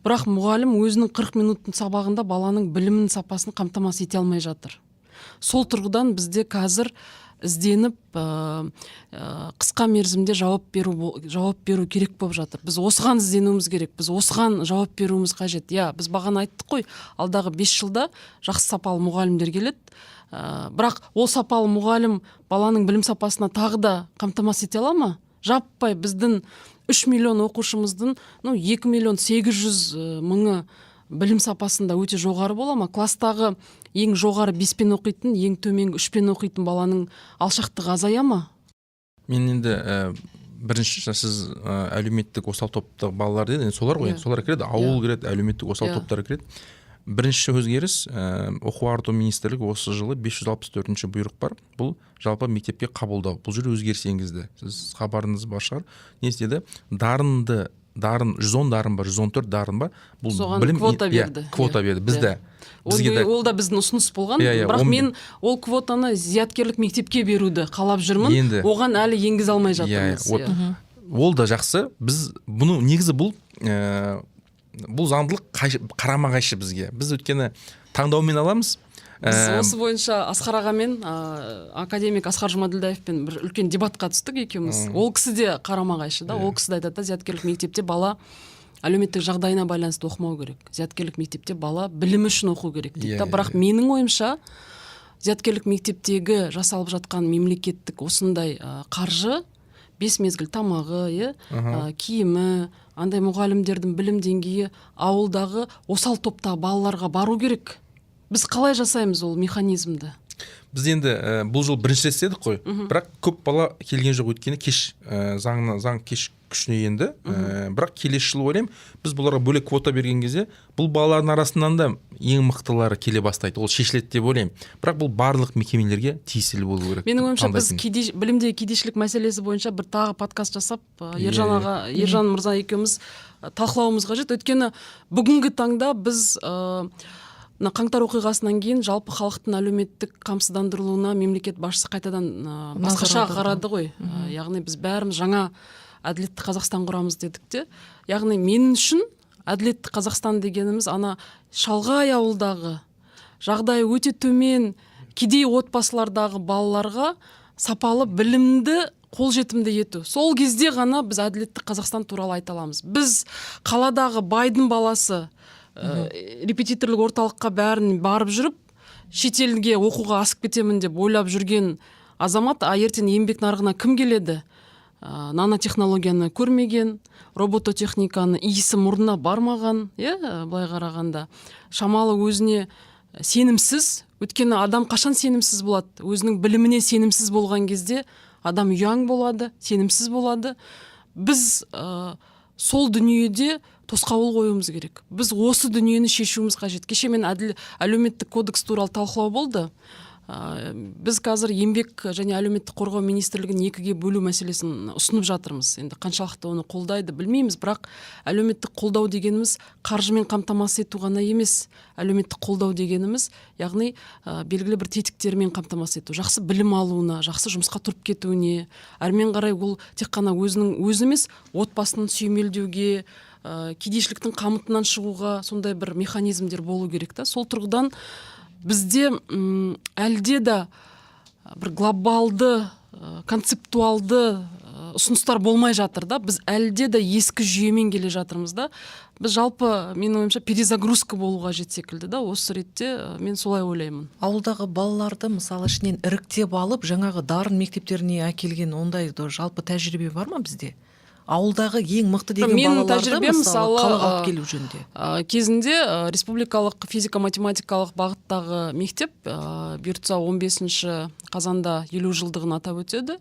[SPEAKER 1] Бірақ мұғалім өзінің 40 минуттың сабағында баланың білімінің сапасын қамтамасыз ете алмай жатыр. Сол тұрғыдан бізде қазір ізденіп қысқа мерзімде жауап беру керек болып жатыр. Біз осыған ізденуіміз керек, біз осыған жауап беруіміз қажет. Біз бағана айттық қой, алдағы 5 жылда жақсы сапалы мұғалімдер келеді. Бірақ ол сапалы мұғалім баланың білім сапасына тағы да қамтамасыз ете ала ма? Жаппай біздің 3 миллион оқушымыздың 2 миллион 800 мыңы білім сапасында өте жоғары бола ма? Класстағы ең жоғары 5-пен оқитын, ең төменгі 3-пен оқитын баланың алшақтығы азая ма?
[SPEAKER 2] Мен енді бірінші сіз әлеуметтік осал топтағы балалар деді, солар ғой, солар кіреді, ауыл кіреді, әлеуметтік осал топтар кіреді. Бірінші өзгеріс оқу ағарту министрлігі осы жылы 564-ші бұйрық бар. Бұл жалпы мектепке қабылдау. Бұл жерде өзгеріс енгізді. Сіз хабарыңыз бар шығар. Не істеді? 110 дарын бар, 114 дарын бар. Бұл
[SPEAKER 1] соған
[SPEAKER 2] білім
[SPEAKER 1] квота берді.
[SPEAKER 2] Квота берді. Бізде.
[SPEAKER 1] Ол да біздің ұсыныс болған. Бірақ мен ол квотаны зияткерлік мектепке беруді қалап жүрмін. Оған әлі енгізе алмай жатырмыз.
[SPEAKER 2] Ол да жақсы. Біз бұны негізі бұл заңдылық қарама қайшы бізге. Біз өткені таңдаумен аламыз.
[SPEAKER 1] Біз осы бойынша Асқар ағамен, академик Асқар Жұмаділдаевпен бір үлкен дебатқа түстік екеуміз. Ол кісі де қарама қайшы да. Ол кісі де айтады, зияткерлік мектепте бала әлеуметтік жағдайына байланысты оқымау керек. Зияткерлік мектепте бала білім үшін оқу керек дейді. Бірақ менің ойымша зияткерлік мектептегі жасалып жатқан мемлекеттік осындай қаржы, 5 мезгіл тамағы, киімі, андай мұғалімдердің білім деңгейі ауылдағы осал топтағы балаларға бару керек. Біз қалай жасаймыз ол механизмді?
[SPEAKER 2] Біз енді бұл жыл бірінші рет істедік қой. Бірақ көп бала келген жоқ, өйткені кеш заң кеш күшіне енді. Бірақ келесі жыл ойлаймын, біз бұларға бөлек квота берген кезде бұл балалардың арасынан да ең мықтылары келе бастайды. Ол шешіледі деп ойлаймын. Бірақ бұл барлық мекемелерге тиесілі болу керек.
[SPEAKER 1] Менің ойымша біз білімдегі кедейшілік мәселесі бойынша бір тағы подкаст жасап, Ержан мырза екеуміз талқылауымыз қажет. Өйткені бүгінгі таңда біз қаңтар оқиғасынан кейін жалпы халықтың әлеуметтік қамсыздандырылуына мемлекет басшысы қайтадан басқаша қарады ғой. Яғни біз бәріміз жаңа әділетті Қазақстан құрамыз дедік те. Яғни мен үшін әділетті Қазақстан дегеніміз ана шалғай ауылдағы жағдайы өте төмен кедей отбасылардағы балаларға сапалы білімді қолжетімді ету. Сол кезде ғана біз әділетті Қазақстан туралы айта аламыз. Біз қаладағы байдың баласы репетиторлық орталыққа бәрін барып жүріп, шетелге оқуға асып кетемін деп ойлап жүрген азамат, ертең еңбек нарығына кім келеді? Нанотехнологияны көрмеген, робототехниканы иісі мұрнына бармаған, былай қарағанда. Шамалы өзіне сенімсіз, өйткені адам қашан сенімсіз болады? Өзінің біліміне сенімсіз болған кезде адам ұяң болады, сенімсіз болады. Біз сол дүниеде тосқауыл қоюымыз керек. Біз осы дүниені шешуіміз қажет. Кеше мен әлеуметтік кодекс туралы талқылау болды. Біз қазір еңбек және әлеуметтік қорғау министрлігін 2-ге бөлу мәселесін ұсынып жатырмыз. Енді қаншалықты оны қолдайды білмейміз, бірақ әлеуметтік қолдау дегеніміз қаржымен қамтамасыз ету ғана емес. Әлеуметтік қолдау дегеніміз, яғни белгілі бір тетіктермен қамтамасыз ету. Жақсы білім алуына, жақсы жұмысқа тұрып кетуіне, әрмен қарай ол тек қана өзі емес, отбасының сүйемелдеуге, кедейшіліктің қамытынан шығуға сондай бір механизмдер болу керек та. Сол тұрғыдан бізде әлде да бір глобалды, концептуалды ұсыныстар болмай жатыр да. Біз әлде да ескі жүйемен келе жатырмыз да. Біз жалпы, менің ойымша, перезагрузка болуға жет секілді да. Осы ретте мен солай ойлаймын.
[SPEAKER 3] Ауылдағы балаларды мысалы ішінен іріктеп алып, жаңағы дарын мектептеріне әкелген ондай жалпы тәжірибе бар ма бізде? Ауылдағы ең мықты деген балаларды мысалы қалаға алып келу жөнінде.
[SPEAKER 1] Кезінде республикалық физика-математикалық бағыттағы мектеп бұйыртса 15-ші қазанда 50 жылдығын атап өтеді.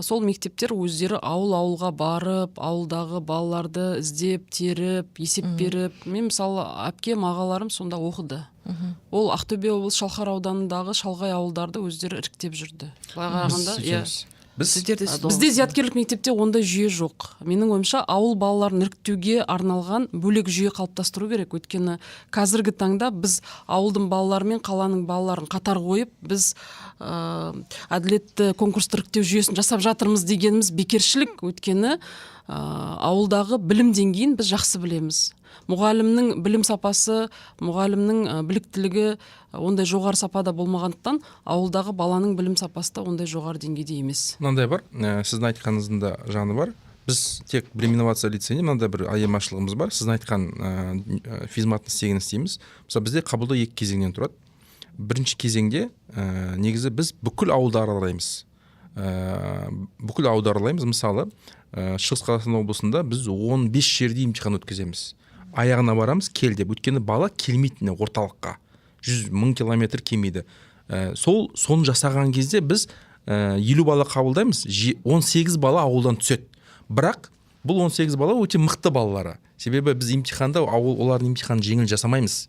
[SPEAKER 1] Сол мектептер өздері ауыл-ауылға барып, ауылдағы балаларды іздеп, теріп, есеп беріп. Мен мысалы әпкем, ағаларым сонда оқыды. Ол Ақтөбе облысы Шалқар ауданындағы шалғай ауылдарды өздері іріктеп жүрді. Былай қарағанда, бізде зияткерлік мектепте ондай жүйе жоқ. Менің ойымша, ауыл балаларын іріктеуге арналған бөлек жүйе қалыптастыру керек. Өйткені қазіргі таңда біз ауылдың балалары мен қаланың балаларын қатар қойып, біз әділетті конкурстық іріктеу жүйесін жасап жатырмыз дегеніміз бекершілік. Өйткені ауылдағы білім деңгейін біз жақсы білеміз. мұғалімнің білім сапасы, мұғалімнің біліктілігі ондай жоғары сапада болмағандықтан ауылдағы баланың білім сапасы да ондай жоғары деңгейде емес.
[SPEAKER 2] Мынандай бар, сіздің айтқаныңыздың да жаны бар. Біз тек білім инновация лицейінде мынандай бір айырмашылығымыз бар. Сіздің айтқан физматтың істегенін істейміз. Мысалы бізде қабылдау 2 кезеңнен тұрады. Бірінші кезеңде негізі біз бүкіл ауылды аралаймыз. Бүкіл ауылды аралаймыз. Мысалы, Шығыс Қазақстан облысында біз 15 жерде емтихан өткіземіз. Аяғына барамыз, кел деп. Өйткені бала келмейтін орталыққа. 100 000 километр келмейді. Соны жасаған кезде біз 50 бала қабылдаймыз, 18 бала ауылдан түседі. Бірақ бұл 18 бала өте мықты балалары. Себебі біз емтиханда олардың емтиханын жеңіл жасамаймыз.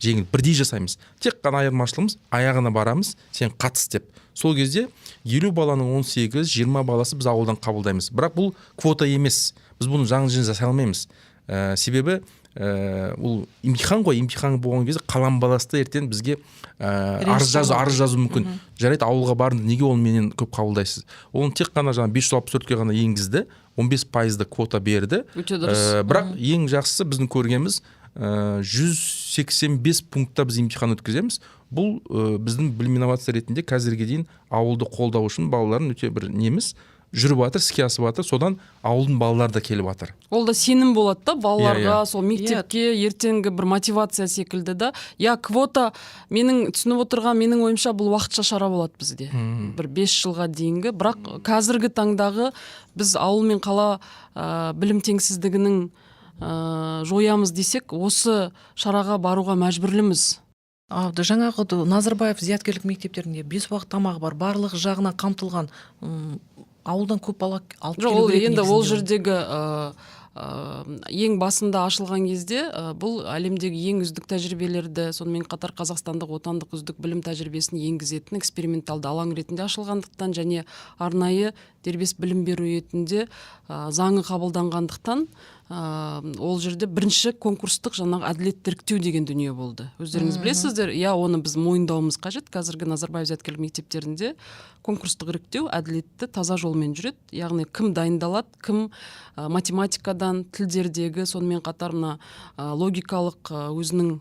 [SPEAKER 2] Жеңіл бірдей жасаймыз. Тек қана айырмашылығымыз, аяғына барамыз, сен қатыс деп. Сол кезде 50 баланың 18-20 баласы біз ауылдан қабылдаймыз. Бірақ бұл квота емес. Біз бұны жаңа жасай алмаймыз. Себебі бұл емтихан ғой, емтихан болған кезде қалам баласы да ертең бізге арыз жазу мүмкін. Жарайды, ауылға барды, неге оны менен көп қабылдайсыз? Оны тек қана жаңа 564-ке ғана енгізді, 15% квота берді.
[SPEAKER 1] Өте дұрыс.
[SPEAKER 2] Бірақ ең жақсысы біздің көргеніміз 185 пунктта біз емтихан өткіземіз. Бұл біздің білім инновация ретінде қазірге дейін ауылды қолдау үшін балаларын өте бір неміз жүріп жатыр, іске асып жатыр. Содан ауылдың балалары да келіп жатыр.
[SPEAKER 1] Ол да сенім болады да балаларға, сол мектепке ертеңгі бір мотивация секілді да. Квота, менің түсініп отырған, менің ойымша бұл уақытша шара болады бізде. Бір 5 жылға дейінгі. Бірақ қазіргі таңдағы біз ауыл мен қала білім теңсіздігінің жоямыз десек, осы шараға баруға мәжбүрліміз.
[SPEAKER 3] Жаңағы Назарбаев зияткерлік мектептерінде 5 уақыт тамағы бар, барлық жағына қамтылған, ауылдан көп бала алып келу керек.
[SPEAKER 1] Енді ол жердегі ең басында ашылған кезде бұл әлемдегі ең үздік тәжірибелерді, сонымен қатар қазақстандық отандық үздік білім тәжірибесін енгізетін эксперименталды алаң ретінде ашылғандықтан және арнайы дербес білім беру ретінде заңы қабылданғандықтан ол жерде бірінші конкурстық жаңағы әділетті іріктеу деген дүние болды. Өздеріңіз білесіздер, оны біз мойындауымыз қажет. Қазіргі Назарбаев зияткерлік мектептерінде конкурстық іріктеу әділетті таза жолмен жүреді. Яғни кім дайындалады, кім математикадан, тілдердегі, сонымен қатар логикалық өзінің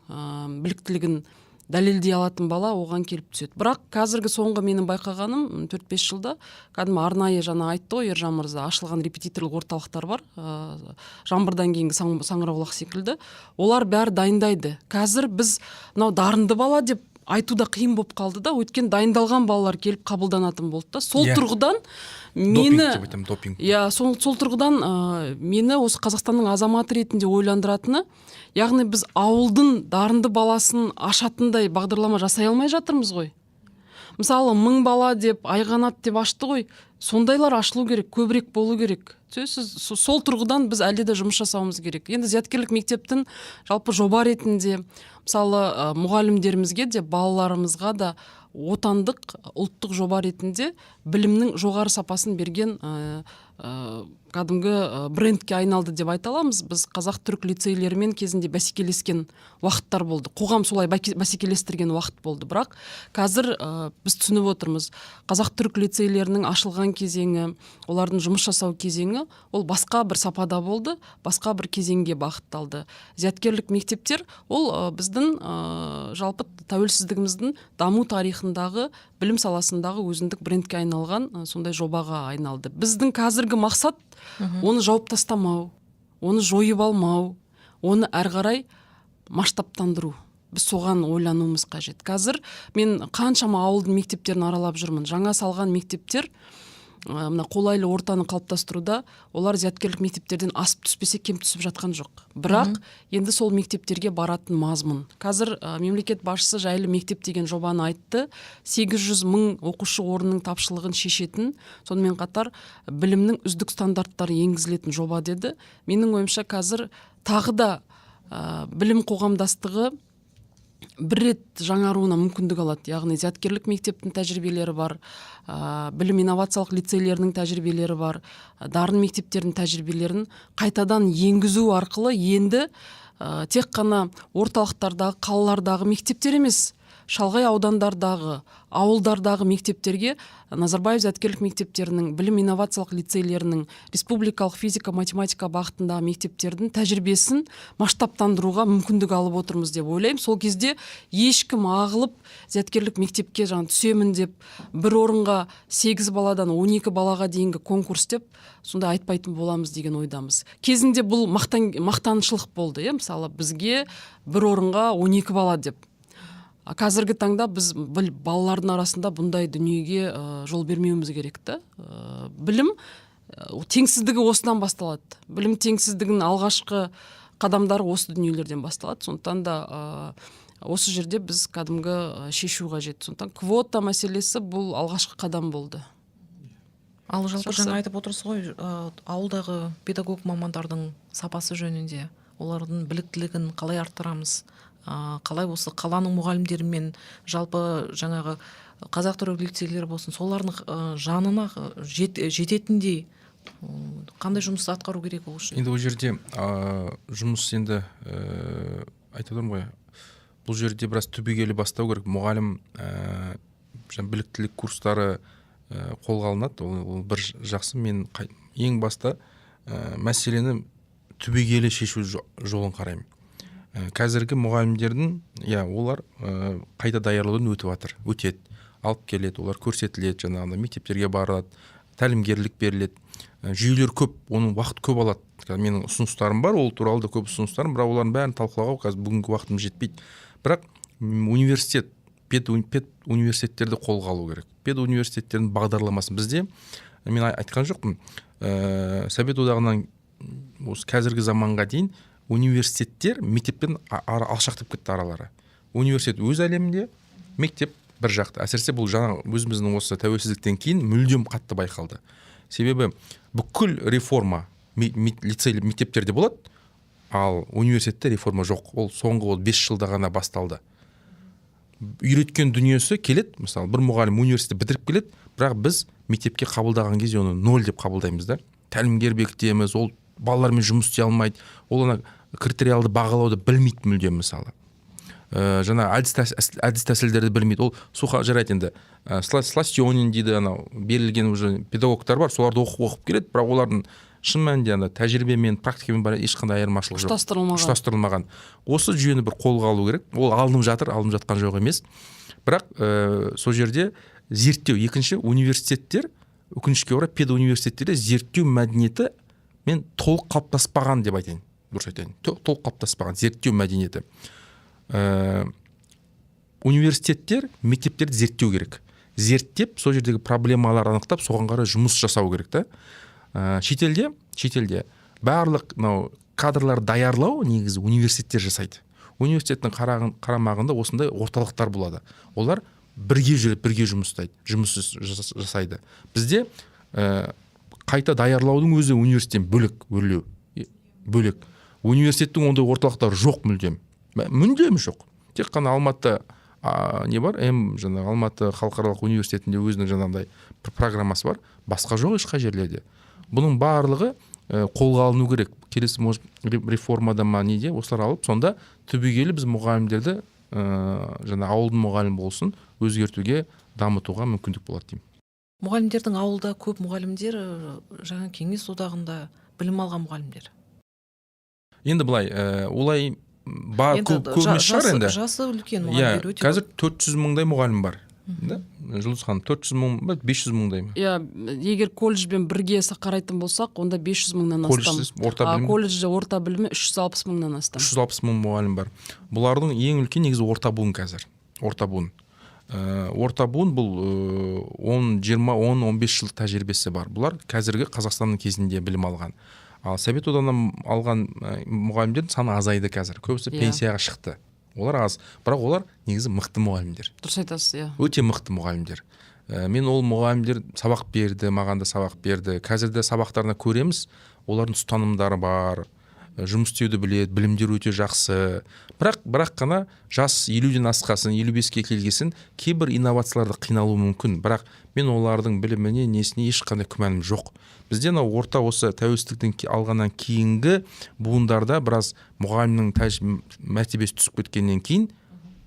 [SPEAKER 1] біліктілігін дәлелдей алатын бала оған келіп түседі. Бірақ қазіргі соңғы менің байқағаным 4-5 жылда кәдімгі арнайы жаңа айтты ғой Ержан мырза, ашылған репетиторлық орталықтар бар. Жаңбырдан кейінгі Саңырауқұлақ секілді. Олар бәрі дайындайды. Қазір біз дарынды бала деп айтуда қиын болып қалды да, өйткені дайындалған балалар келіп қабылданатын болды да. Сол тұрғыдан сол тұрғыдан мені осы Қазақстанның азаматы ретінде ойландыратыны, яғни біз ауылдың дарынды баласын ашатындай бағдарлама жасай алмай жатырмыз ғой. Мысалы 1000 бала деп, айғанат деп ашты ғой. Сондайлар ашылу керек, көбірек болу керек. Сол тұрғыдан біз әлде де жұмыс жасауымыз керек. Енді зияткерлік мектептің жалпы жоба ретінде, мысалы мұғалімдерімізге де, балаларымызға да отандық ұлттық жоба ретінде білімнің жоғары сапасын берген кәдімгі брендке айналды деп айта аламыз. Біз қазақ-түрік лицейлерімен кезінде бәсекелескен уақыттар болды. Қоғам солай бәсекелестірген уақыт болды. Бірақ қазір біз түсініп отырмыз. Қазақ-түрік лицейлерінің ашылған кезеңі, олардың жұмыс жасау кезеңі, ол басқа бір сапада болды, басқа бір кезеңге бағытталды. Зияткерлік мектептер ол біздің жалпы тәуелсіздігіміздің даму тарихындағы білім саласындағы өзіндік брендке айналған сондай жобаға айналды. Біздің қазіргі мақсат оны жауып тастамау, оны жойып алмау, оны әрі қарай масштабтандыру. Біз соған ойлануымыз қажет. Қазір мен қаншама ауылдың мектептерін аралап жүрмін. Жаңа салған мектептер қолайлы ортаны қалыптастыруда олар зияткерлік мектептерден асып түспесе кем түсіп жатқан жоқ. Бірақ енді сол мектептерге баратын мазмұн. Қазір мемлекет басшысы жайлы мектеп деген жобаны айтты. 800 000 оқушы орнының тапшылығын шешетін, сонымен қатар білімнің үздік стандарттары енгізілетін жоба деді. Менің ойымша қазір тағы да білім қоғамдастығы бір рет жаңаруына мүмкіндік алады. Яғни зияткерлік мектептің тәжірибелері бар, білім инновациялық лицейлерінің тәжірибелері бар, дарын мектептердің тәжірибелерін қайтадан енгізу арқылы енді тек қана орталықтардағы, қалалардағы мектептер емес, шалғай аудандардағы, ауылдардағы мектептерге Назарбаев зияткерлік мектептерінің, білім инновациялық лицейлерінің, республикалық физика математика бағытындағы мектептердің тәжірибесін масштабтандыруға мүмкіндік алып отырмыз деп ойлаймын. Сол кезде ешкім ағылып зияткерлік мектепке түсемін деп бір орынға 8 баладан 12 балаға дейінгі конкурс деп сонда айтпайтын боламыз деген ойдамыз. Кезінде бұл мақтаншылық болды, мысалы бізге бір орынға 12 бала деп. Қазіргі таңда біз балалардың арасында бұндай дүниеге жол бермеуіміз керек та. Білім теңсіздігі осыдан басталады. Білім теңсіздігінің алғашқы қадамдары осы дүниелерден басталады. Сондықтан да осы жерде біз кәдімгі шешу қажет. Сондықтан квота мәселесі бұл алғашқы қадам болды.
[SPEAKER 3] Ал жалпы жаңа айтып отырсыз ғой, ауылдағы педагог мамандардың сапасы жөнінде, олардың біліктілігін қалай арттырамыз? Қалай осы қаланың мұғалімдерімен жалпы жаңағы қазақ түрік лицейлері болсын, солардың жанына жететіндей қандай жұмысты атқару керек ол үшін?
[SPEAKER 2] Енді ол жерде жұмыс енді айтып отырмын ғой, бұл жерде біраз түбегейлі бастау керек. Мұғалім біліктілік курстары қолға алынады, ол бір жақсы. Мен ең баста мәселені түбегейлі шешу жолын қараймын. Қазіргі мұғалімдердің, олар қайта даярлаудан өтеді, алып келеді, олар көрсетіледі, жаңағыда мектептерге барады, тәлімгерлік беріледі, жүйелер көп, оның уақыт көп алады. Менің ұсыныстарым бар, ол туралы да көп ұсыныстарым, бірақ олардың бәрін талқылауға қазір бүгінгі уақытым жетпейді. Бірақ университет, педуниверситеттерді қолға алу керек. Педуниверситеттердің бағдарламасын бізде, мен айтқан жоқпын, Совет одағынан осы қазіргі заманға дейін университеттер мектеппен алшақтап кетті аралары. Университет өз әлемінде, мектеп бір жақта. Әсіресе бұл жаңа өзіміздің осы тәуелсіздіктен кейін мүлдем қатты байқалды. Себебі бүкіл реформа лицей мектептерде болады, ал университетте реформа жоқ. Ол соңғы 5 жылда ғана басталды. Үйреткен дүниесі келеді, мысалы бір мұғалім университетті бітіріп келеді, бірақ біз мектепке қабылдаған кезде оны 0 деп қабылдаймыз да. Тәлімгер бекітеміз, ол балалармен жұмыс істей алмайды, ол ана критериалды бағалауды білмейді мүлдем, мысалы. Жаңа әдіс тәсілдерді білмейді. Ол суха жарайды енді. Сластионин дейді, анау берілген уже педагогтар бар, соларды оқып келеді, бірақ олардың шын мәнінде тәжірибемен, практикамен бар ешқандай айырмашылық жоқ. Ұштастырылмаған. Осы жүйені бір қолға алу керек. Ол алынып жатқан жоқ емес. Бірақ сол жерде зерттеу, екінші университеттер, өкінішке орай педуниверситеттерде зерттеу мәдениеті мен толық қалыптаспаған деп айтайын. Дұрыс айтайын. Толық қалыптаспаған зерттеу мәдениеті. Университеттер мектептерді зерттеу керек. Зерттеп, сол жердегі проблемалар анықтап, соған қарай жұмыс жасау керек та. Шетелде барлық кадрлар даярлау негізі университеттер жасайды. Университеттің қарамағында осындай орталықтар болады. Олар бірге жүріп, бірге жұмыс жасайды. Бізде қайта даярлаудың өзі университеттен бөлек. Университеттің ондай орталықтары жоқ мүлдем. Мүлдем жоқ. Тек қана Алматы Алматы халықаралық университетінде өзінің жаңағыдай программасы бар. Басқа жоқ ешқай жерлерде. Бұның барлығы қолға алыну керек. Келесі реформада неде осылар алып, сонда түбегейлі біз мұғалімдерді ауылдың мұғалім болсын өзгертуге, дамытуға мүмкіндік болады деймін.
[SPEAKER 3] Мұғалімдердің ауылда көп мұғалімдер жаңа кеңес одағында білім алған мұғалімдер.
[SPEAKER 2] Енді былай, олай көп емес шығар енді.
[SPEAKER 3] Жасы үлкен мұғалімдер өте.
[SPEAKER 2] Қазір 400 мыңдай мұғалім бар. Жұлдыз ханым, 400 мың, 500 мыңдай ма?
[SPEAKER 1] Егер колледжбен бірге қарайтын болсақ, онда 500 мыңнан астам. Колледжде орта білімі 360 мыңнан астам.
[SPEAKER 2] 360 мың мұғалім бар. Бұлардың ең үлкен негізі орта буын қазір. Орта буын бұл 10-15 жыл тәжірибесі бар. Бұлар қазіргі Қазақстанның кезінде білім алған. Ал Совет одағынан алған мұғалімдердің саны азайды қазір. Көбісі пенсияға шықты. Олар аз, бірақ олар негізі мықты мұғалімдер.
[SPEAKER 1] Дұрыс айтасыз,
[SPEAKER 2] Өте мықты мұғалімдер. Мен ол мұғалімдер сабақ берді, маған да сабақ берді. Қазірде сабақтарына көреміз, олардың ұстанымдары бар, жұмыс істеуді біледі, білімдер өте жақсы. Бірақ қана жас 50-ден асқасын, 55-ке келгесін кейбір инновацияларды қиналуы мүмкін. Бірақ мен олардың біліміне, несіне ешқандай күмәнім жоқ. Бізде орта осы тәуелсіздіктен алғаннан кейінгі буындарда біраз мұғалімнің мәртебесі түсіп кеткеннен кейін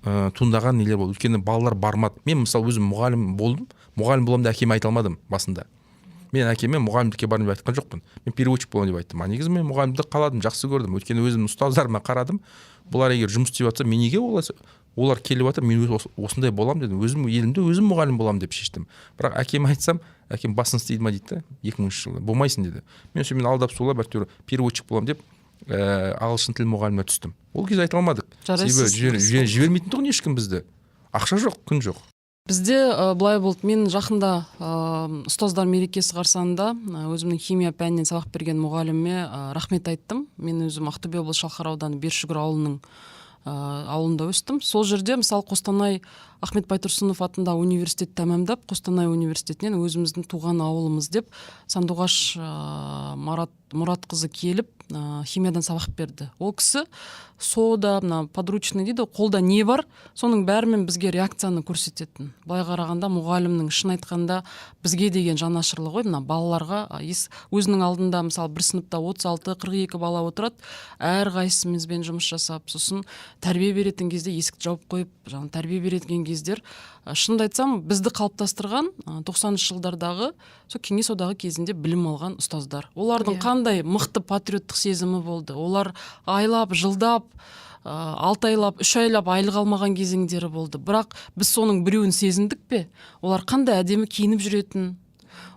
[SPEAKER 2] туындаған нелер болды. Өйткені балалар бармады. Мен мысалы өзім мұғалім болдым. Мұғалім боламын деп әкеме айта алмадым басында. Мен әкеме мұғалімдікке барамын деп айтқан жоқпын. Мен переводчик боламын деп айттым. Негізі мен мұғалімдікті қаладым, жақсы көрдім. Өйткені өзім ұстаздарыма қарадым. Бұлар егер жұмыс істеп жатса, мен неге олар келіп жатыр, мен осындай боламын дедім. Өзім елімде өзім мұғалім боламын деп шештім. Бірақ әкеме айтсам, әкем басын істейді ма дейді, 2000 жылы. Болмайсың деді. Мен алдап сулап әйтеуір переводчик боламын деп ағылшын тіл мұғаліміне түстім. Ол кезде айта алмадық. Себебі жібермейтін тұғын ешкім бізді. Ақша жоқ, күн жоқ.
[SPEAKER 1] Бізде былай болды. Мен жақында ұстаздар мерекесі қарсаңында өзімнің химия пәнінен сабақ берген мұғаліме рахмет айттым. Мен өзім Ақтөбе облысы Шалқар ауданы Бершүгір ауылында өстім. Сол жерде мысалы Қостанай Ахмет Байтұрсынов атындағы университет тәмамдап, Қостанай университетінен өзіміздің туған ауылымыз деп Сандуғаш Мұратқызы келіп химиядан сабақ берді. Ол кісі сода, подручный дейді, қолда не бар, соның бәрімен бізге реакцияны көрсететін. Былай қарағанда мұғалімнің шын айтқанда бізге деген жанашырлығы ғой, балаларға өзінің алдында мысалы бір сыныпта 36-42 бала отырады, әр қайсымызбен жұмыс жасап, сосын тәрбие беретін кезде есікті жауып қойып, тәрбие беретін кездер, шынымды айтсам, бізді қалыптастырған 90-шы жылдардағы сол кеңес одағы кезінде білім алған ұстаздар. Олардың қандай мықты патриоттық сезімі болды. Олар айлап, жылдап, 6 айлап, 3 айлап айлық алмаған кезеңдері болды. Бірақ біз соның біреуін сезіндік пе? Олар қандай әдемі киініп жүретін,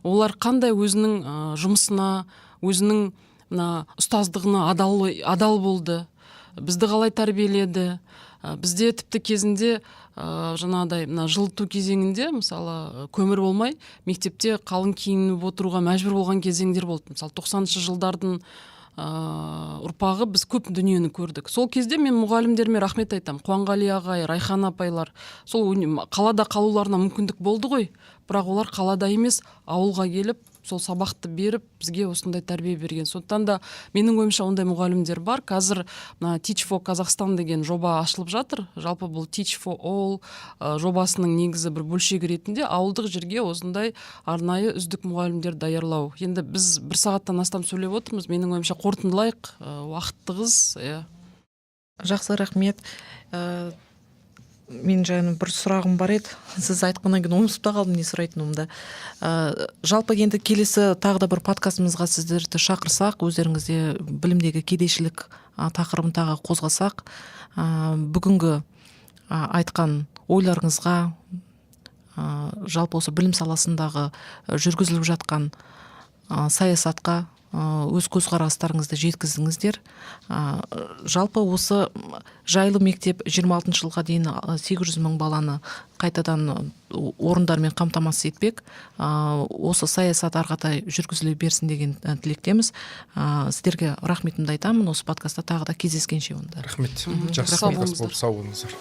[SPEAKER 1] олар қандай өзінің жұмысына, өзінің ұстаздығына адал болды. Бізді қалай тәрбиеледі. Бізде тіпті кезінде жаңағыдай жылыту кезеңінде мысалы көмір болмай мектепте қалың киініп отыруға мәжбүр болған кезеңдер болды. Мысалы 90-шы жылдардың ұрпағы біз көп дүниені көрдік. Сол кезде мен мұғалімдеріме рахмет айтамын. Қуанғали ағай, Райхан апайлар, сол қалада қалуларына мүмкіндік болды ғой. Бірақ олар қалада емес, ауылға келіп, сол сабақты беріп, бізге осындай тәрбие берген. Сондықтан да менің ойымша ондай мұғалімдер бар. Қазір Teach for Kazakhstan деген жоба ашылып жатыр. Жалпы бұл Teach for All жобасының негізі бір бөлшегі ретінде ауылдық жерге осындай арнайы үздік мұғалімдер даярлау. Енді біз 1 сағаттан астам сөйлеп отырмыз. Менің ойымша қорытындылайық, уақыттығыз.
[SPEAKER 3] Жақсы, рахмет. Мен жаңа бір сұрағым бар еді. Сіз айтқаннан кейін ұмытып та қалдым не сұрайтынымды. Жалпы енді келесі тағы да бір подкастымызға сіздерді шақырсақ, өздеріңізде білімдегі кедейшілік тақырыбын тағы қозғасақ, бүгінгі айтқан ойларыңызға, жалпы осы білім саласындағы жүргізіліп жатқан саясатқа өз көзқарастарыңызды жеткіздіңіздер. Жалпы осы жайлы мектеп 26 жылға дейін 800 мың баланы қайтадан орындармен қамтамасыз етпек. Осы саясат ары қарай жүргізіле берсін деген тілектеміз. Сіздерге рахметімді айтамын. Осы подкастта тағы да кездескенше онда.
[SPEAKER 2] Рахмет. Жақсы подкаст болып сау болыңыздар.